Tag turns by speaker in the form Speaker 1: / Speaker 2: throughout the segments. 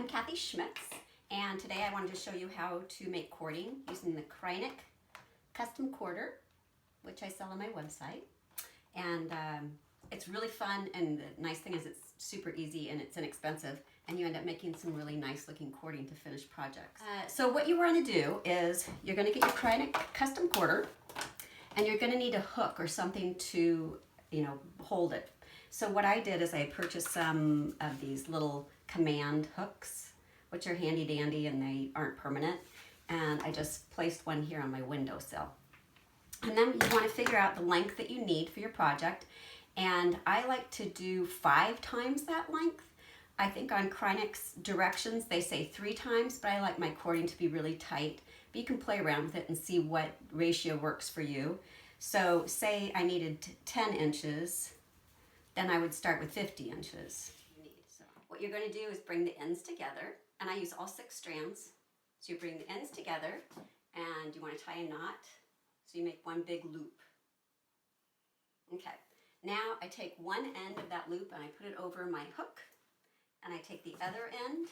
Speaker 1: I'm Kathy Schmitz, and today I wanted to show you how to make cording using the Kreinik Custom Corder, which I sell on my website. And it's really fun, and the nice thing is it's super easy and it's inexpensive, and you end up making some really nice looking cording to finish projects. So what you want to do is you're going to get your Kreinik Custom Corder, and you're going to need a hook or something to, hold it. So what I did is I purchased some of these little command hooks, which are handy dandy and they aren't permanent. And I just placed one here on my windowsill. And then you want to figure out the length that you need for your project. And I like to do 5 times that length. I think on Kreinik's directions, they say 3 times, but I like my cording to be really tight. But you can play around with it and see what ratio works for you. So say I needed 10 inches, then I would start with 50 inches. So what you're going to do is bring the ends together, and I use all 6 strands. So you bring the ends together, and you want to tie a knot, so you make one big loop. Okay, now I take one end of that loop and I put it over my hook, and I take the other end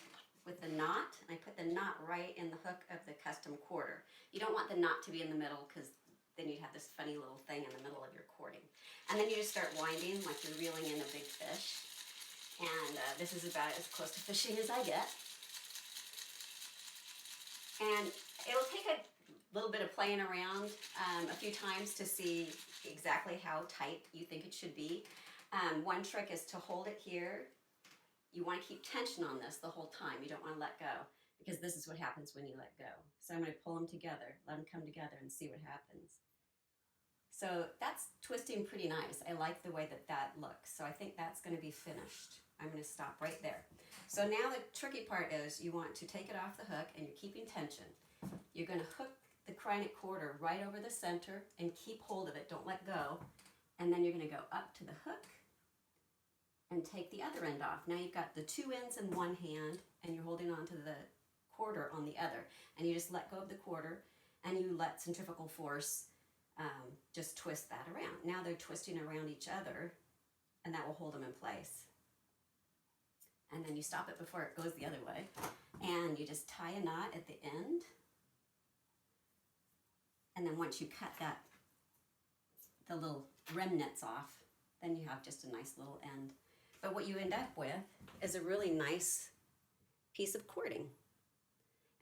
Speaker 1: with the knot, and I put the knot right in the hook of the custom quarter. You don't want the knot to be in the middle, because then you'd have this funny little thing in the middle of your cording. And then you just start winding like you're reeling in a big fish. And this is about as close to fishing as I get. And it'll take a little bit of playing around a few times to see exactly how tight you think it should be. One trick is to hold it here. You want to keep tension on this the whole time. You don't want to let go, because this is what happens when you let go. So I'm going to pull them together, let them come together, and see what happens. So that's twisting pretty nice. I like the way that that looks. So I think that's going to be finished. I'm going to stop right there. So now the tricky part is you want to take it off the hook, and you're keeping tension. You're going to hook the Kreinik quarter right over the center and keep hold of it. Don't let go. And then you're going to go up to the hook and take the other end off. Now you've got the 2 ends in one hand, and you're holding on to the quarter on the other. And you just let go of the quarter, and you let centrifugal force just twist that around. Now they're twisting around each other, and that will hold them in place. And then you stop it before it goes the other way, and you just tie a knot at the end. And then once you cut the little remnants off, then you have just a nice little end. But what you end up with is a really nice piece of cording.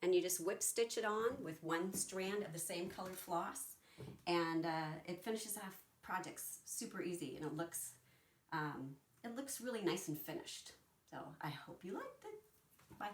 Speaker 1: And you just whip stitch it on with one strand of the same colored floss, and it finishes off projects super easy, and it looks really nice and finished. So I hope you liked it. Bye.